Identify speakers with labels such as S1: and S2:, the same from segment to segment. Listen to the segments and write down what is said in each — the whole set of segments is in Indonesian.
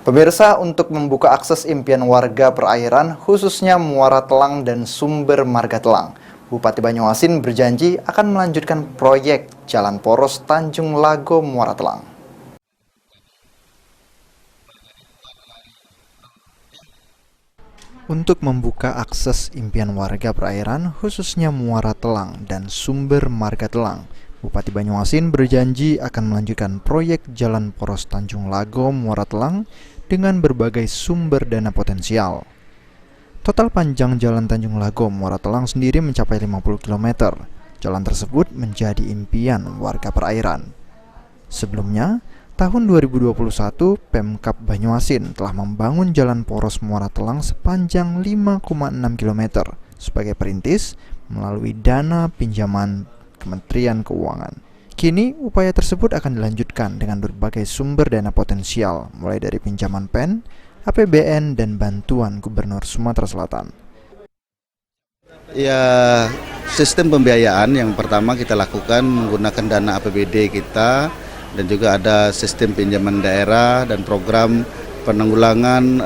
S1: Pemirsa, untuk membuka akses impian warga perairan, khususnya Muara Telang dan Sumber Marga Telang, Bupati Banyuasin berjanji akan melanjutkan proyek Jalan Poros Tanjung Lago Muara Telang. Untuk membuka akses impian warga perairan, khususnya Muara Telang dan Sumber Marga Telang, Bupati Banyuasin berjanji akan melanjutkan proyek Jalan Poros Tanjung Lago Muara Telang dengan berbagai sumber dana potensial. Total panjang Jalan Tanjung Lago Muara Telang sendiri mencapai 50 km. Jalan tersebut menjadi impian warga perairan. Sebelumnya, tahun 2021, Pemkab Banyuasin telah membangun Jalan Poros Muara Telang sepanjang 5,6 km sebagai perintis melalui dana pinjaman Kementerian Keuangan. Kini, upaya tersebut akan dilanjutkan dengan berbagai sumber dana potensial, mulai dari pinjaman PEN, APBN, dan bantuan Gubernur Sumatera Selatan.
S2: Ya, sistem pembiayaan yang pertama kita lakukan menggunakan dana APBD kita, dan juga ada sistem pinjaman daerah dan program penanggulangan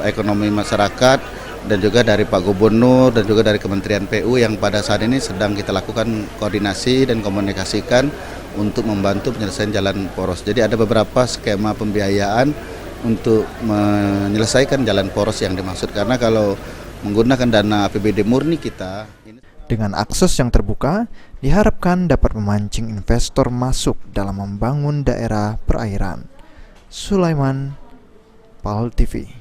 S2: ekonomi masyarakat, dan juga dari Pak Gubernur dan juga dari Kementerian PU yang pada saat ini sedang kita lakukan koordinasi dan komunikasikan untuk membantu penyelesaian jalan poros. Jadi ada beberapa skema pembiayaan untuk menyelesaikan jalan poros yang dimaksud, karena kalau menggunakan dana APBD murni kita
S1: dengan akses yang terbuka, diharapkan dapat memancing investor masuk dalam membangun daerah perairan. Sulaiman, PAL TV.